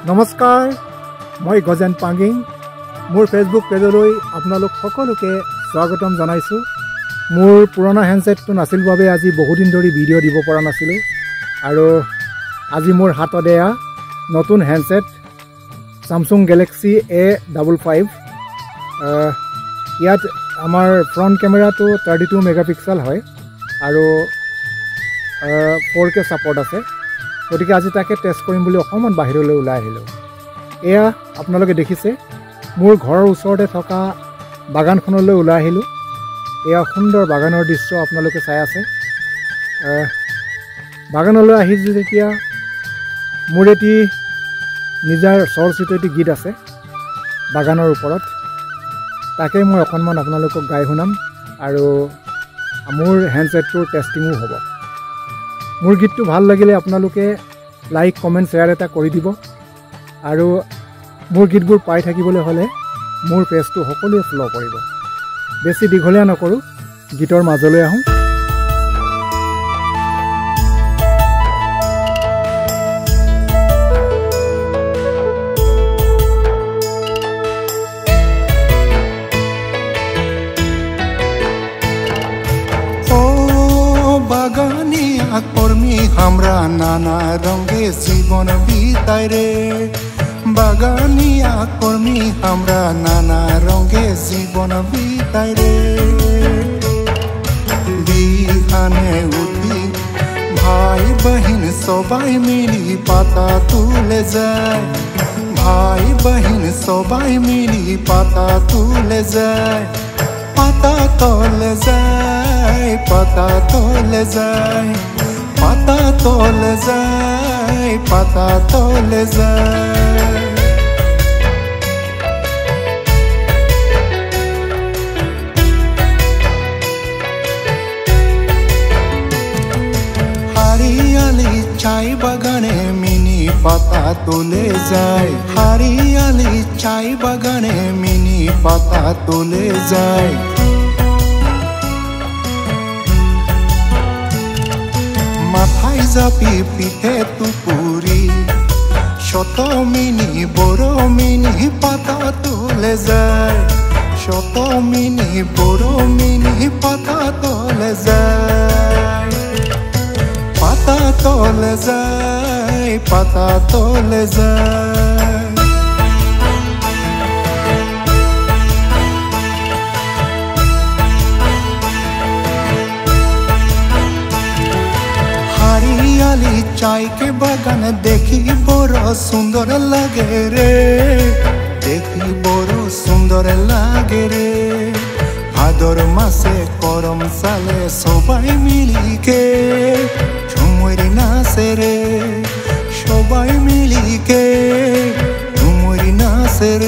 নমস্কাৰ মই গজেন পাঙ্গিং মোৰ ফেসবুক পেজলৈ আপোনালোক সকলোকে স্বাগতম জনাইছো মোৰ পুৰণা হ্যান্ডসেটটো নাছিল বাবে আজি বহুদিন ধৰি ভিডিও দিব পৰা নাছিলো আৰু আজি মোৰ হাতত এয়া নতুন হ্যান্ডসেট Samsung Galaxy A55 ইয়াত আমাৰ ফ্ৰন্ট ক্যামেৰাটো 32 মেগাপিক্সেল হয় আৰু 4K সাপোৰ্ট আছে গতিকে আজি তাকে টেস্ট কৰিম বুলি অকমান বাহিৰলৈ ওলাই আহিলো এয়া আপোনালোকে দেখিছে মোৰ ঘৰৰ ওচৰতে থকা বাগানখনলৈ ওলাই আহিলো এয়া সুন্দৰ বাগানৰ দৃশ্য আপোনালোকে চাই আছে বাগানলৈ আহি যেতিয়া মোৰ এটি নিজাৰ সৰস্বতী গীত আছে বাগানৰ ওপৰত তাকে মই অকনমান আপোনালোকক গাই শুনাম আৰু মোৰ হ্যান্ডসেটটোৰ টেষ্টিংও হ'ব মোৰ গীতটো ভাল লাগিলে আপোনালোকে লাইক কমেন্ট শেয়াৰ এটা কৰি দিব আৰু মোৰ গীতবোৰ পাই থাকিবলৈ হলে মোৰ পেজটো সকলোৱে ফলো কৰিব বেছি দীঘলীয়া নকৰো গীতৰ মাজলৈ আহোঁ কর্মী আমরা নানা রঙে জীবন বিতাই রে বাগানিয়া কর্মী আমরা নানা রঙে জীবন বিতাই রে বিহানে উঠি ভাই বহিন সবাই মিলি পাতা তুলে যায় ভাই বহিন সবাই মিলি পাতা তুলে যায় পাতা তোলে যায় পাতা তোলে যায় পাতা তোলে যায় পাতা তোলে যায় হারিয়ালি চাই বাগানে মিনি পাতা তোলে যায় হারিয়ালি চাই বাগানে মিনি পাতা তোলে যায় মাথায় জাপি পিঠে টুকুরি শত মিনি বড় মিনি পাতা তোলে যায় শত মিনি বড় মিনি পাতা তোলে যায় পাতা তোলে যায় পাতা তোলে যায় হারিয়ালি চাইকে বাগান দেখি বড় সুন্দর লাগে রে দেখি বড় সুন্দর লাগে রে ভাদর মাসে করম সালে সবাই মিলিকে ঝুমুরি নাচে রে সবাই মিলিকে ঝুমুরি নাচে রে